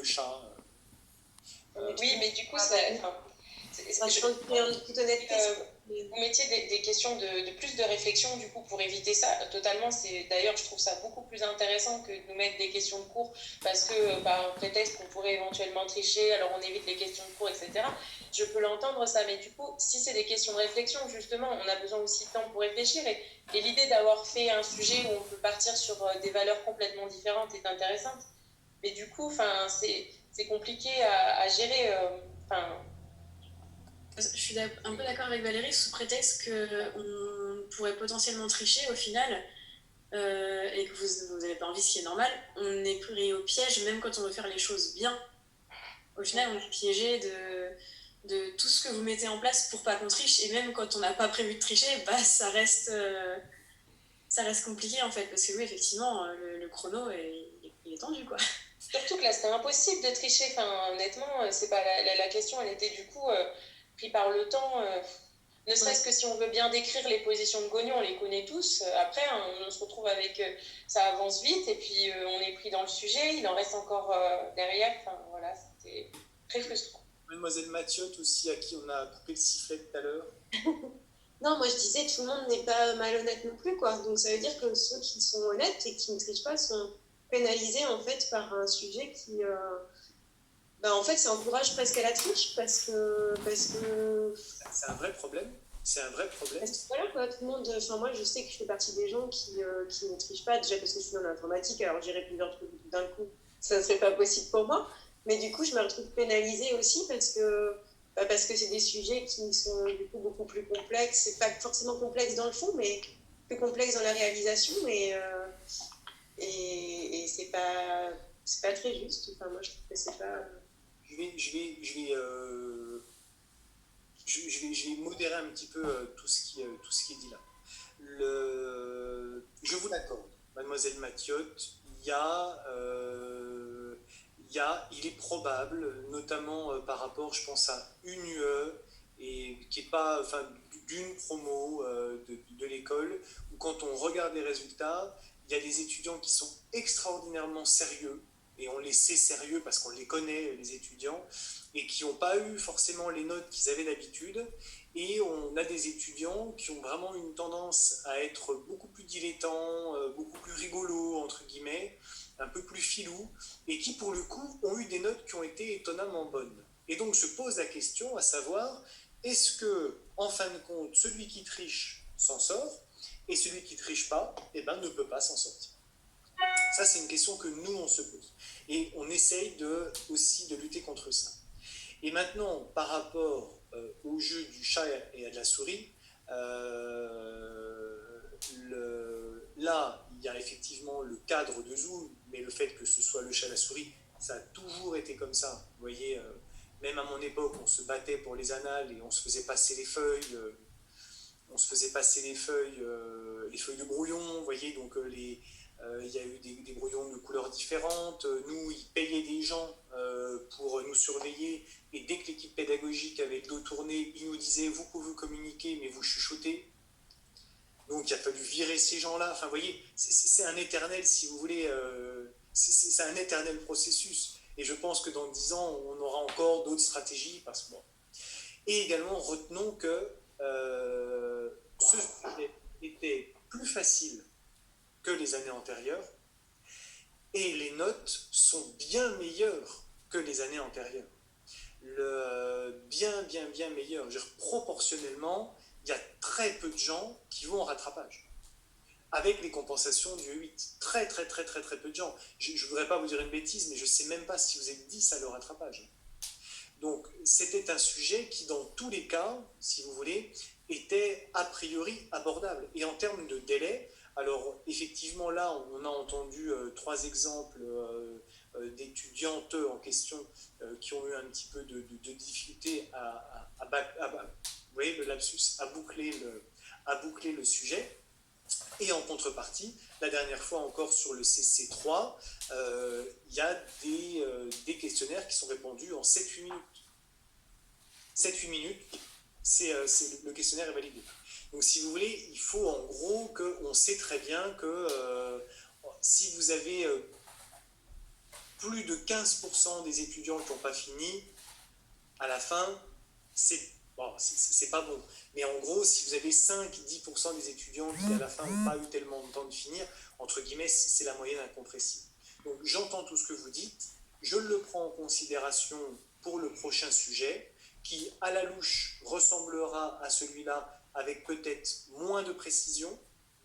le chat. Oui, mais du coup, vous mettiez des questions de plus de réflexion du coup pour éviter ça. Totalement, d'ailleurs je trouve ça beaucoup plus intéressant que de nous mettre des questions de cours parce que par prétexte qu'on pourrait éventuellement tricher, alors on évite les questions de cours, etc. Je peux l'entendre ça, mais du coup, si c'est des questions de réflexion, justement, on a besoin aussi de temps pour réfléchir et l'idée d'avoir fait un sujet où on peut partir sur des valeurs complètement différentes est intéressante. Mais du coup, c'est compliqué à gérer. Je suis un peu d'accord avec Valérie sous prétexte qu'on pourrait potentiellement tricher au final et que vous n'avez pas envie, ce qui est normal. On est pris au piège même quand on veut faire les choses bien. Au final, on est piégé de tout ce que vous mettez en place pour pas qu'on triche. Et même quand on n'a pas prévu de tricher, ça reste compliqué en fait. Parce que oui, effectivement, le chrono, il est tendu quoi. Surtout que là, c'était impossible de tricher. Enfin, honnêtement, c'est pas la question, elle était du coup pris par le temps. Ne serait-ce que si on veut bien décrire les positions de Gognon, on les connaît tous. Après, on se retrouve avec ça avance vite et puis on est pris dans le sujet. Il en reste encore derrière. Enfin, voilà, c'était très frustrant. Mademoiselle Mathiote aussi, à qui on a coupé le sifflet tout à l'heure. Non, moi je disais, tout le monde n'est pas malhonnête non plus, quoi. Donc ça veut dire que ceux qui sont honnêtes et qui ne trichent pas sont pénalisés en fait par un sujet qui, en fait, ça encourage presque à la triche parce que. C'est un vrai problème. C'est un vrai problème. Parce que voilà, quoi, tout le monde. Enfin, moi, je sais que je fais partie des gens qui ne trichent pas, déjà parce que je suis dans l'informatique, alors gérer plusieurs trucs d'un coup, ça ne serait pas possible pour moi. Mais du coup, je me retrouve pénalisée aussi parce que c'est des sujets qui sont du coup beaucoup plus complexes. C'est pas forcément complexe dans le fond, mais plus complexe dans la réalisation. Et c'est pas très juste. Enfin, moi, je trouve que c'est pas. Je vais modérer un petit peu tout ce qui est dit là. Je vous l'accorde, Mademoiselle Mathiote, il est probable, notamment par rapport, je pense à une UE, et qui est pas, enfin, d'une promo de l'école, où quand on regarde les résultats, il y a des étudiants qui sont extraordinairement sérieux, et on les sait sérieux parce qu'on les connaît, les étudiants, et qui n'ont pas eu forcément les notes qu'ils avaient d'habitude. Et on a des étudiants qui ont vraiment une tendance à être beaucoup plus dilettants, beaucoup plus rigolos, entre guillemets, un peu plus filous, et qui, pour le coup, ont eu des notes qui ont été étonnamment bonnes. Et donc se pose la question à savoir, est-ce que, en fin de compte, celui qui triche s'en sort, et celui qui ne triche pas, ne peut pas s'en sortir. Ça, c'est une question que nous, on se pose. Et on essaye aussi de lutter contre ça. Et maintenant, par rapport au jeu du chat et de la souris, là, il y a effectivement le cadre de Zoom, mais le fait que ce soit le chat et la souris, ça a toujours été comme ça. Vous voyez, même à mon époque, on se battait pour les annales et on se faisait passer les feuilles. Les feuilles de brouillon, vous voyez, donc il y a eu des brouillons de couleurs différentes. Nous, ils payaient des gens pour nous surveiller. Et dès que l'équipe pédagogique avait le dos tourné, ils nous disaient « Vous pouvez communiquer, mais vous chuchotez ». Donc, il a fallu virer ces gens-là. Enfin, vous voyez, c'est un éternel, si vous voulez, c'est un éternel processus. Et je pense que dans 10 ans, on aura encore d'autres stratégies. Et également, retenons que ce sujet était plus facile que les années antérieures, et les notes sont bien meilleures que les années antérieures. Bien meilleures. Proportionnellement, il y a très peu de gens qui vont en rattrapage. Avec les compensations du E8. Très peu de gens. Je ne voudrais pas vous dire une bêtise, mais je ne sais même pas si vous êtes 10 à le rattrapage. Donc, c'était un sujet qui, dans tous les cas, si vous voulez, était a priori abordable. Et en termes de délai, alors effectivement là, on a entendu 3 exemples d'étudiantes en question qui ont eu un petit peu de difficulté vous voyez le lapsus, à boucler le sujet. Et en contrepartie, la dernière fois encore sur le CC3, il y a des questionnaires qui sont répondus en 7-8 minutes. 7-8 minutes, le questionnaire est validé. Donc si vous voulez, il faut en gros qu'on sait très bien que si vous avez plus de 15% des étudiants qui n'ont pas fini, à la fin, c'est pas bon. Mais en gros, si vous avez 5-10% des étudiants qui, à la fin, n'ont pas eu tellement de temps de finir, entre guillemets, c'est la moyenne incompressible. Donc, j'entends tout ce que vous dites. Je le prends en considération pour le prochain sujet, qui, à la louche, ressemblera à celui-là, avec peut-être moins de précision.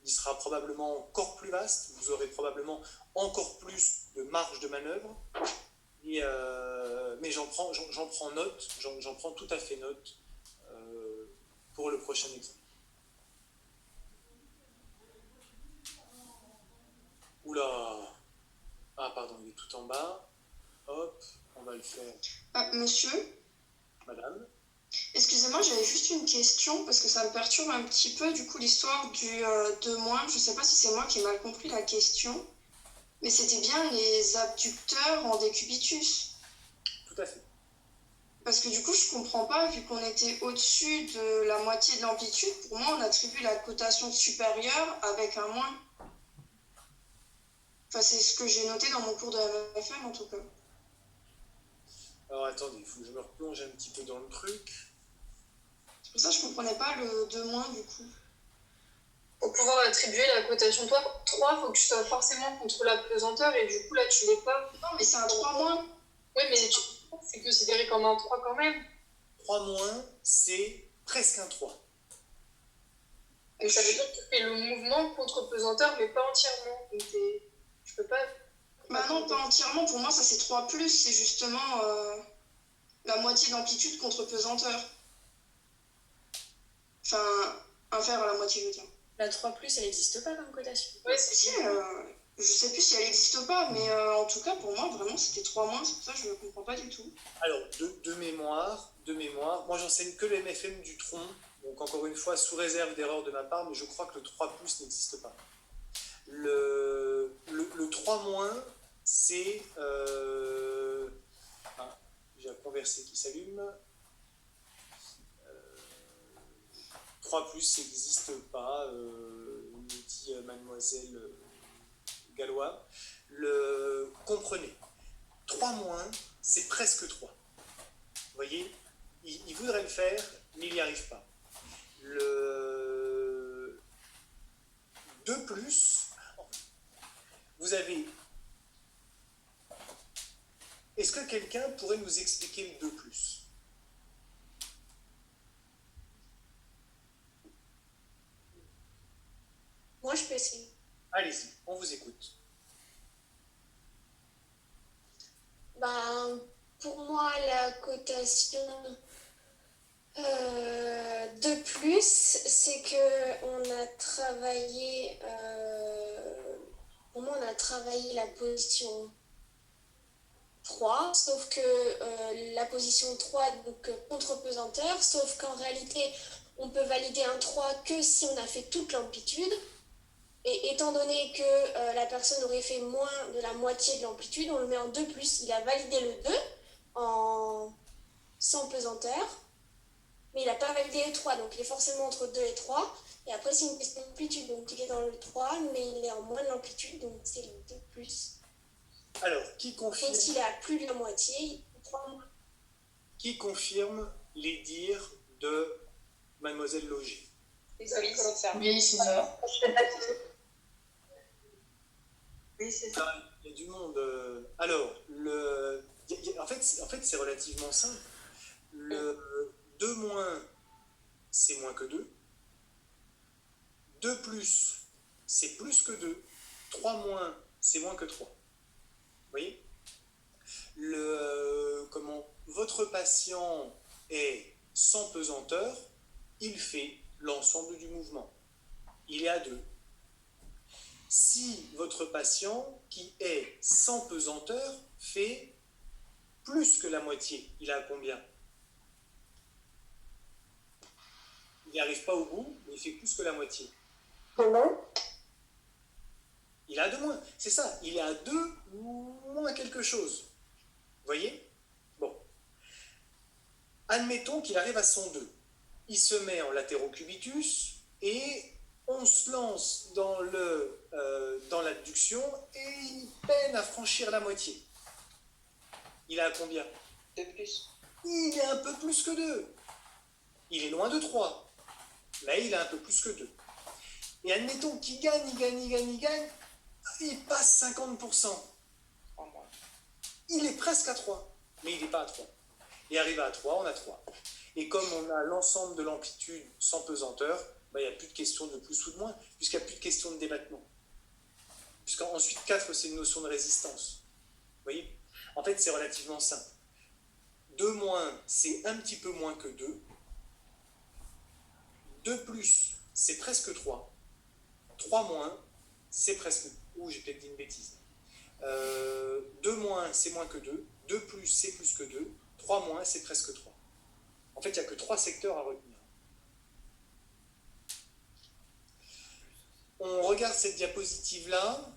Il sera probablement encore plus vaste. Vous aurez probablement encore plus de marge de manœuvre. Mais j'en prends note, j'en prends tout à fait note pour le prochain exemple. Oula! Ah, pardon, il est tout en bas. Hop, on va le faire. Monsieur, Madame? excusez-moi, j'avais juste une question parce que ça me perturbe un petit peu du coup l'histoire du 2-. Je sais pas si c'est moi qui ai mal compris la question, mais c'était bien les abducteurs en décubitus. Tout à fait. Parce que du coup, je comprends pas, vu qu'on était au-dessus de la moitié de l'amplitude, pour moi, on attribue la cotation supérieure avec un moins. Enfin, c'est ce que j'ai noté dans mon cours de MFM en tout cas. Alors attendez, il faut que je me replonge un petit peu dans le truc. C'est pour ça que je comprenais pas le 2- du coup. Pour pouvoir attribuer la cotation 3, il faut que tu sois forcément contre la pesanteur et du coup là tu l'es pas. Non, mais c'est un 3-. Oui, mais c'est considéré comme un 3 quand même. 3-, c'est presque un 3. Et ça veut dire que tu fais le mouvement contre pesanteur mais pas entièrement. Donc je peux pas. Bah non, pas entièrement. Pour moi, ça c'est 3+, c'est justement la moitié d'amplitude contre pesanteur. Enfin, inférieur à la moitié, je veux dire. La 3+, elle n'existe pas comme cotation. Ouais, c'est Si, je sais plus si elle existe pas, mais en tout cas, pour moi, vraiment, c'était 3-, c'est pour ça que je ne comprends pas du tout. Alors, de mémoire, moi j'enseigne que le MFM du tronc, donc encore une fois, sous réserve d'erreur de ma part, mais je crois que le 3+ n'existe pas. Le 3-, c'est... j'ai un conversé qui s'allume. 3+, ça n'existe pas, me dit mademoiselle Gallois. Comprenez, 3-, c'est presque 3. Vous voyez, il voudrait le faire, mais il n'y arrive pas. Le 2+, vous avez... Est-ce que quelqu'un pourrait nous expliquer le 2+? Moi, je peux essayer. Allez-y, on vous écoute. Ben, pour moi, la cotation 2+, c'est que pour moi, on a travaillé la position 3, sauf que la position 3, donc contre-pesanteur, sauf qu'en réalité, on peut valider un 3 que si on a fait toute l'amplitude. Et étant donné que la personne aurait fait moins de la moitié de l'amplitude, on le met en 2+. Il a validé le 2 sans pesanteur, mais il n'a pas validé le 3, donc il est forcément entre 2 et 3. Et après, c'est une question d'amplitude, donc il est dans le 3, mais il est en moins de l'amplitude, donc c'est le 2+. Alors, qui confirme... Donc s'il est à plus de la moitié, il est 3-. Qui confirme les dires de mademoiselle Loger? Oui, c'est ça. Oui, c'est ça. Oui, c'est ça. Il y a du monde. Alors, en fait, c'est relativement simple. Le 2-, c'est moins que 2. 2+, c'est plus que 2. 3-, c'est moins que 3. Vous voyez? Votre patient est sans pesanteur, il fait l'ensemble du mouvement. Il est à 2. Si votre patient qui est sans pesanteur fait plus que la moitié, il est à combien? Il n'y arrive pas au bout, mais il fait plus que la moitié. Comment? Il est à 2-. C'est ça, il est à 2 moins quelque chose. Vous voyez? Bon. Admettons qu'il arrive à son 2. Il se met en latérocubitus et on se lance dans l'abduction et il peine à franchir la moitié. Il est à combien? De plus. Il est un peu plus que 2. Il est loin de 3. Mais il est un peu plus que 2. Et admettons qu'il gagne, il passe 50%. Il est presque à 3, mais il n'est pas à 3. Et arrivé à 3, on a 3. Et comme on a l'ensemble de l'amplitude sans pesanteur, il n'y a plus de question de plus ou de moins, puisqu'il n'y a plus de question de débattement. Puisqu'ensuite, 4, c'est une notion de résistance. Vous voyez? En fait, c'est relativement simple. 2 moins, c'est un petit peu moins que 2. 2 plus, c'est presque 3. 3 moins, c'est presque... Ouh, j'ai peut-être dit une bêtise. 2 moins, c'est moins que 2. 2 plus, c'est plus que 2. 3 moins, c'est presque 3. En fait, il n'y a que 3 secteurs à retenir. On regarde cette diapositive-là.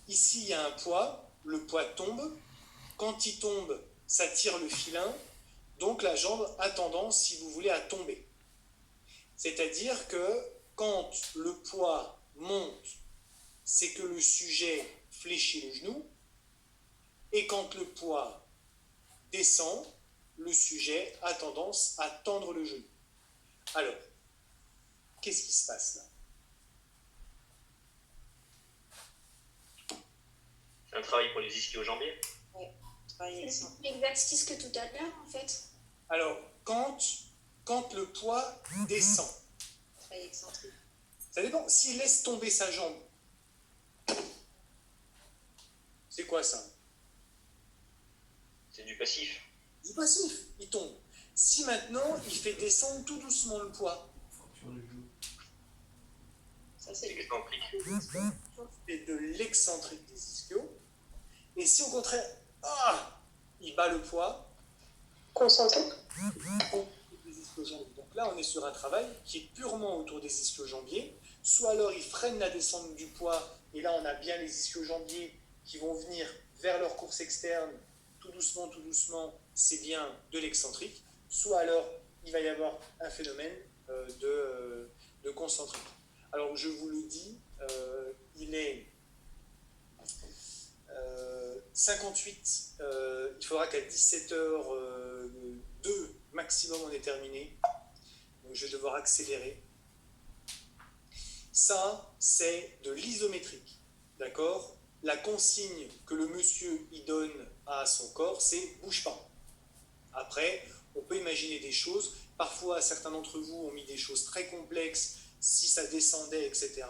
Ici, il y a un poids. Le poids tombe. Quand il tombe, ça tire le filin. Donc, la jambe a tendance, si vous voulez, à tomber. C'est-à-dire que quand le poids monte, c'est que le sujet fléchit le genou. Et quand le poids descend, le sujet a tendance à tendre le genou. Alors, qu'est-ce qui se passe là? C'est un travail pour les ischio-jambiers. C'est l'exercice que tout à l'heure, en fait. Alors, quand le poids descend, ça dépend. S'il laisse tomber sa jambe, c'est quoi ça? C'est du passif. Du passif, il tombe. Si maintenant, il fait descendre tout doucement le poids, Ça, C'est c'est excentrique. c'est de l'excentrique des ischios. Et si au contraire, il bat le poids, Concentré. des ischio-jambiers. Donc là, on est sur un travail qui est purement autour des ischio-jambiers. Soit alors, il freine la descente du poids, et là, on a bien les ischio-jambiers qui vont venir vers leur course externe, tout doucement, c'est bien de l'excentrique. Soit alors, il va y avoir un phénomène de concentrique. Alors, je vous le dis, il est 58, il faudra qu'à 17h02 maximum on ait terminé. Donc je vais devoir accélérer. Ça, c'est de l'isométrique. D'accord? La consigne que le monsieur y donne à son corps, c'est bouge pas. Après, on peut imaginer des choses. Parfois, certains d'entre vous ont mis des choses très complexes. Si ça descendait, etc.,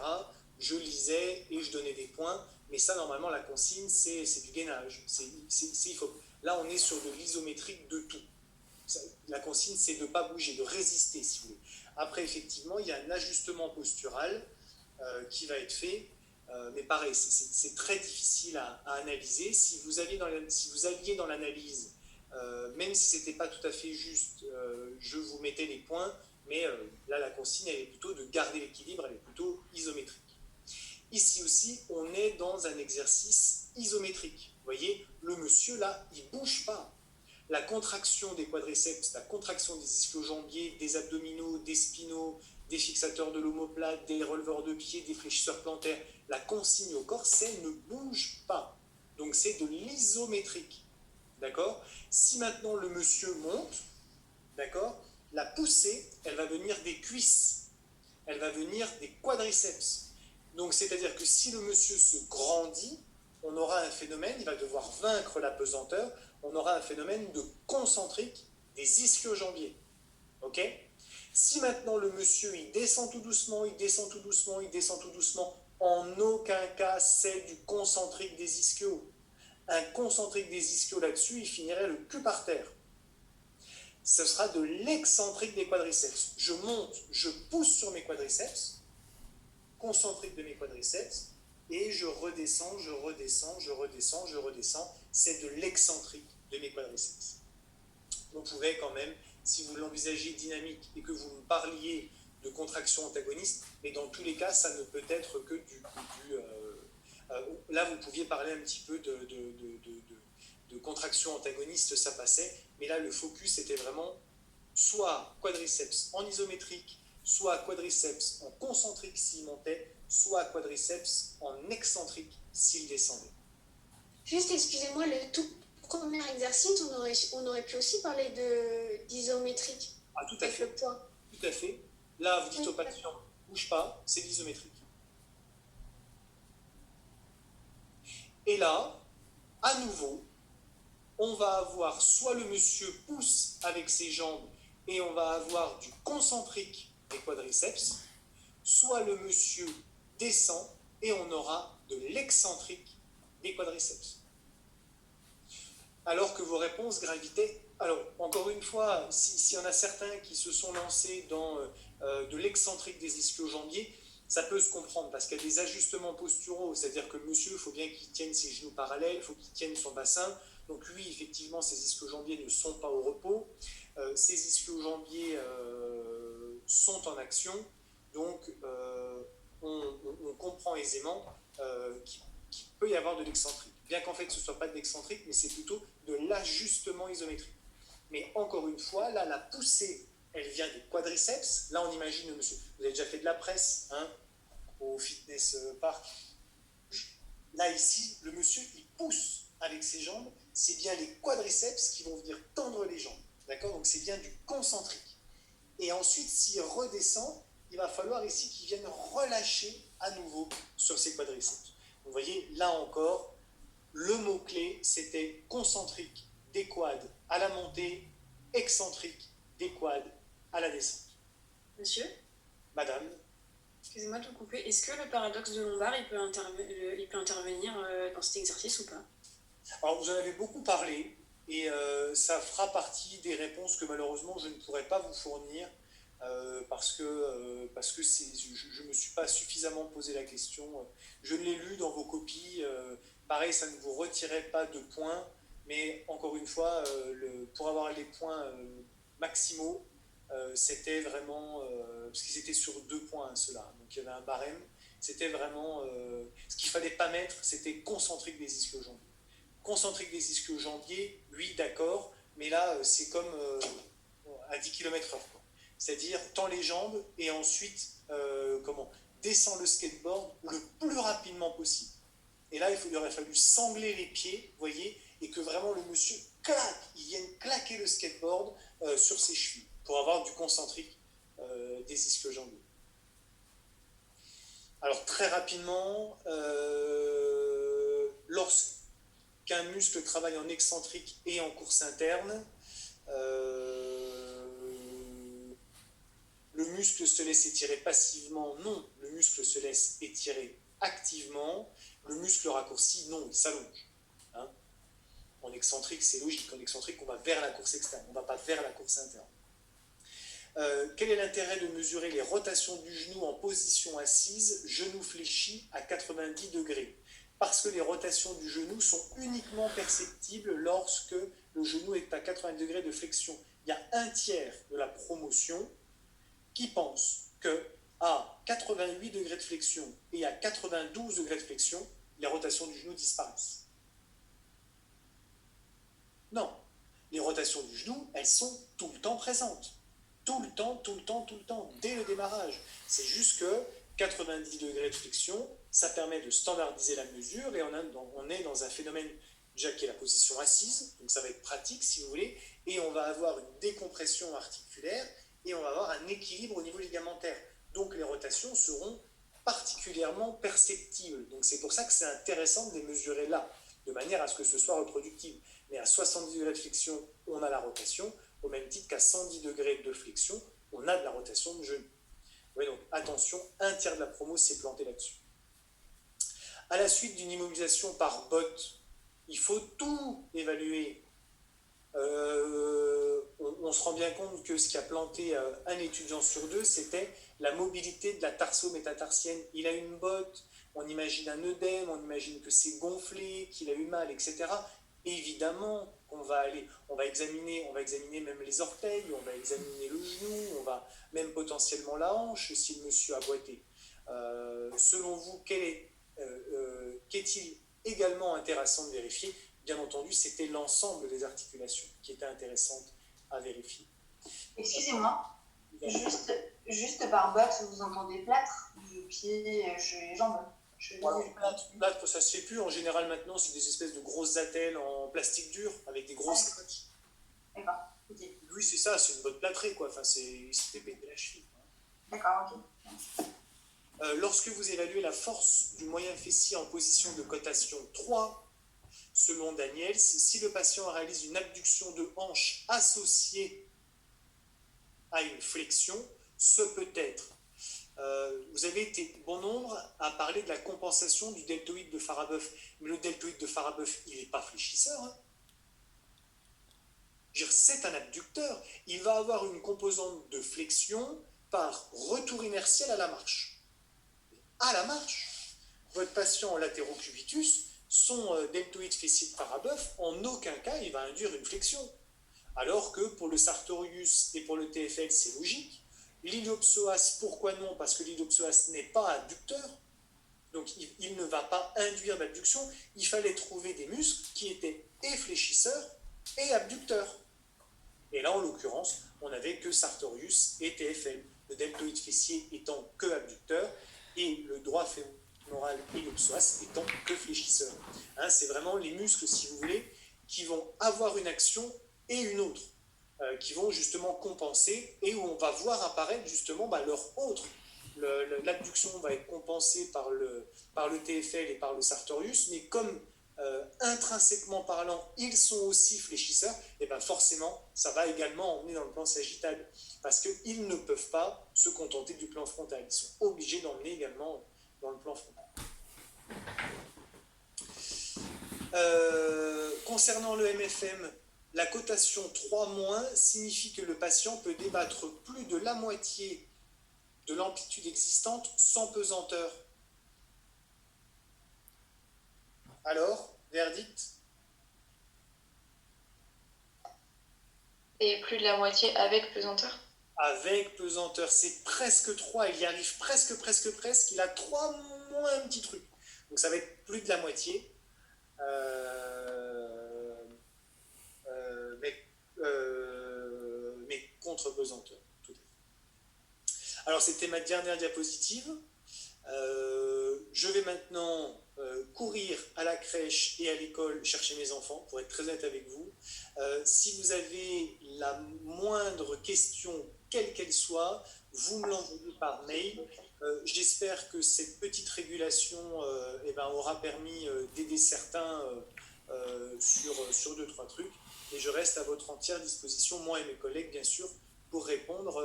je lisais et je donnais des points. Mais ça, normalement, la consigne, c'est du gainage. Là, on est sur de l'isométrique de tout. La consigne, c'est de ne pas bouger, de résister, si vous voulez. Après, effectivement, il y a un ajustement postural qui va être fait. Mais pareil, c'est très difficile à analyser. Si vous alliez dans l'analyse, même si ce n'était pas tout à fait juste, je vous mettais les points. Mais là, la consigne, elle est plutôt de garder l'équilibre, elle est plutôt isométrique. Ici aussi, on est dans un exercice isométrique. Vous voyez, le monsieur, là, il ne bouge pas. La contraction des quadriceps, la contraction des ischio-jambiers, des abdominaux, des spinaux, des fixateurs de l'omoplate, des releveurs de pied, des fléchisseurs plantaires, la consigne au corps, c'est ne bouge pas. Donc, c'est de l'isométrique. D'accord? Si maintenant le monsieur monte, d'accord, la poussée, elle va venir des cuisses, elle va venir des quadriceps. Donc, c'est-à-dire que si le monsieur se grandit, on aura un phénomène, il va devoir vaincre la pesanteur, on aura un phénomène de concentrique des ischio-jambiers. Ok? Si maintenant le monsieur, il descend tout doucement, en aucun cas c'est du concentrique des ischios. Un concentrique des ischios là-dessus, il finirait le cul par terre. Ce sera de l'excentrique des quadriceps. Je monte, je pousse sur mes quadriceps, concentrique de mes quadriceps, et je redescends, c'est de l'excentrique de mes quadriceps. On pourrait quand même, si vous l'envisagez dynamique et que vous me parliez de contraction antagoniste, mais dans tous les cas, ça ne peut être que là, vous pouviez parler un petit peu de contraction antagoniste, ça passait, mais là, le focus était vraiment soit quadriceps en isométrique, soit quadriceps en concentrique s'il montait, soit quadriceps en excentrique s'il descendait. Juste, excusez-moi, le tout premier exercice, on aurait pu aussi parler d'isométrique Ah, tout à avec fait. le poids. Tout à fait. Là, vous dites Oui. au patient, bouge pas, c'est l'isométrique. Et là, à nouveau, on va avoir soit le monsieur pousse avec ses jambes et on va avoir du concentrique des quadriceps, soit le monsieur descend et on aura de l'excentrique des quadriceps. Alors que vos réponses gravitaient. Alors, encore une fois, s'il y en a certains qui se sont lancés dans de l'excentrique des ischio-jambiers, ça peut se comprendre parce qu'il y a des ajustements posturaux, c'est-à-dire que le monsieur, il faut bien qu'il tienne ses genoux parallèles, il faut qu'il tienne son bassin. Donc lui, effectivement, ses ischio-jambiers ne sont pas au repos. Ses ischio-jambiers sont en action. Donc, on comprend aisément qu'il peut y avoir de l'excentrique. Bien qu'en fait, ce ne soit pas de l'excentrique, mais c'est plutôt de l'ajustement isométrique. Mais encore une fois, là, la poussée, elle vient des quadriceps. Là, on imagine, monsieur, vous avez déjà fait de la presse hein, au fitness park. Là, ici, le monsieur, il pousse avec ses jambes. C'est bien les quadriceps qui vont venir tendre les jambes. D'accord? Donc, c'est bien du concentrique. Et ensuite, s'il redescend, il va falloir ici qu'il vienne relâcher à nouveau sur ses quadriceps. Vous voyez, là encore, le mot-clé, c'était concentrique des quads à la montée, excentrique des quads à la descente. Monsieur, Madame, excusez-moi de vous couper, est-ce que le paradoxe de Lombard, il peut intervenir dans cet exercice ou pas? alors vous en avez beaucoup parlé et ça fera partie des réponses que malheureusement je ne pourrai pas vous fournir parce que je ne me suis pas suffisamment posé la question. Je l'ai lu dans vos copies. Pareil, ça ne vous retirait pas de points, mais encore une fois, pour avoir les points maximaux, c'était vraiment, parce qu'ils étaient sur 2 points, ceux-là, donc il y avait un barème, c'était vraiment, ce qu'il ne fallait pas mettre, c'était concentrique des ischio-jambiers. Concentrique des ischio-jambiers, oui, d'accord, mais là, c'est comme à 10 km/h, c'est-à-dire tend les jambes et ensuite, descend le skateboard le plus rapidement possible. Et là, il aurait fallu sangler les pieds, vous voyez, et que vraiment le monsieur claque, il vienne claquer le skateboard sur ses chevilles pour avoir du concentrique des ischio-jambiers. Alors très rapidement, lorsqu'un muscle travaille en excentrique et en course interne, le muscle se laisse étirer passivement? Non, le muscle se laisse étirer activement. Le muscle raccourci, non, il s'allonge. Hein, en excentrique, c'est logique. En excentrique, on va vers la course externe, on ne va pas vers la course interne. Quel est l'intérêt de mesurer les rotations du genou en position assise, genou fléchi à 90 degrés? Parce que les rotations du genou sont uniquement perceptibles lorsque le genou est à 80 degrés de flexion. Il y a un tiers de la promotion qui pense qu'à 88 degrés de flexion et à 92 degrés de flexion, les rotations du genou disparaissent. Non, les rotations du genou, elles sont tout le temps présentes. Tout le temps, dès le démarrage. C'est juste que 90 degrés de flexion, ça permet de standardiser la mesure et on est dans un phénomène déjà qui est la position assise, donc ça va être pratique si vous voulez, et on va avoir une décompression articulaire et on va avoir un équilibre au niveau ligamentaire. Donc les rotations seront particulièrement perceptibles. Donc c'est pour ça que c'est intéressant de les mesurer là, de manière à ce que ce soit reproductible. Mais à 70 degrés de flexion, on a la rotation, au même titre qu'à 110 degrés de flexion, on a de la rotation de genou. Oui, donc attention, un tiers de la promo s'est planté là-dessus. À la suite d'une immobilisation par botte, il faut tout évaluer. On se rend bien compte que ce qui a planté un étudiant sur 2, c'était la mobilité de la tarso-métatarsienne. Il a une botte, on imagine un œdème, on imagine que c'est gonflé, qu'il a eu mal, etc. Évidemment qu'on va examiner même les orteils, on va examiner le genou, on va même potentiellement la hanche si le monsieur a boité. Selon vous, qu'est-il également intéressant de vérifier? Bien entendu, c'était l'ensemble des articulations qui était intéressante à vérifier. Excusez-moi, juste par botte, vous entendez plâtre du pied, les jambes? Là, ça se fait plus. En général, maintenant, c'est des espèces de grosses attelles en plastique dur avec des grosses scotch. D'accord, ok. Oui, c'est ça, c'est une bonne plâtrée, quoi. Enfin, il s'était pété la cheville. D'accord, ok. Lorsque vous évaluez la force du moyen fessier en position de cotation 3, selon Daniels, si le patient réalise une abduction de hanche associée à une flexion, ce peut être. Vous avez été bon nombre à parler de la compensation du deltoïde de Farabeuf, mais le deltoïde de Farabeuf, il n'est pas fléchisseur. Hein. C'est un abducteur. Il va avoir une composante de flexion par retour inertiel à la marche. À la marche, votre patient en latérocubitus, son deltoïde fessier de Farabeuf, en aucun cas, il va induire une flexion. Alors que pour le Sartorius et pour le TFL, c'est logique. L'iliopsoas, pourquoi non? Parce que l'iliopsoas n'est pas abducteur. Donc, il ne va pas induire d'abduction. Il fallait trouver des muscles qui étaient et fléchisseurs et abducteurs. Et là, en l'occurrence, on n'avait que Sartorius et TFL. Le deltoïde fessier étant que abducteur et le droit fémoral iliopsoas étant que fléchisseur. Hein, c'est vraiment les muscles, si vous voulez, qui vont avoir une action et une autre, qui vont justement compenser et où on va voir apparaître justement leur autre. L'abduction va être compensée par le TFL et par le Sartorius, mais comme intrinsèquement parlant, ils sont aussi fléchisseurs, et bien forcément, ça va également emmener dans le plan sagittal, parce qu'ils ne peuvent pas se contenter du plan frontal. Ils sont obligés d'emmener également dans le plan frontal. Concernant le MFM, la cotation 3- signifie que le patient peut débattre plus de la moitié de l'amplitude existante sans pesanteur. Alors, verdict? Et plus de la moitié avec pesanteur? Avec pesanteur, c'est presque 3, il y arrive presque, il a 3 moins un petit truc. Donc ça va être plus de la moitié. Mais contre pesanteur. Tout à fait. Alors c'était ma dernière diapositive. Je vais maintenant courir à la crèche et à l'école chercher mes enfants, pour être très honnête avec vous. Si vous avez la moindre question, quelle qu'elle soit, vous me l'envoyez par mail. J'espère que cette petite régulation aura permis d'aider certains sur 2-3 trucs. Et je reste à votre entière disposition, moi et mes collègues, bien sûr, pour répondre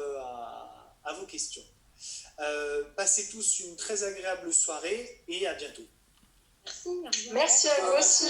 à vos questions. Passez tous une très agréable soirée et à bientôt. Merci à vous aussi.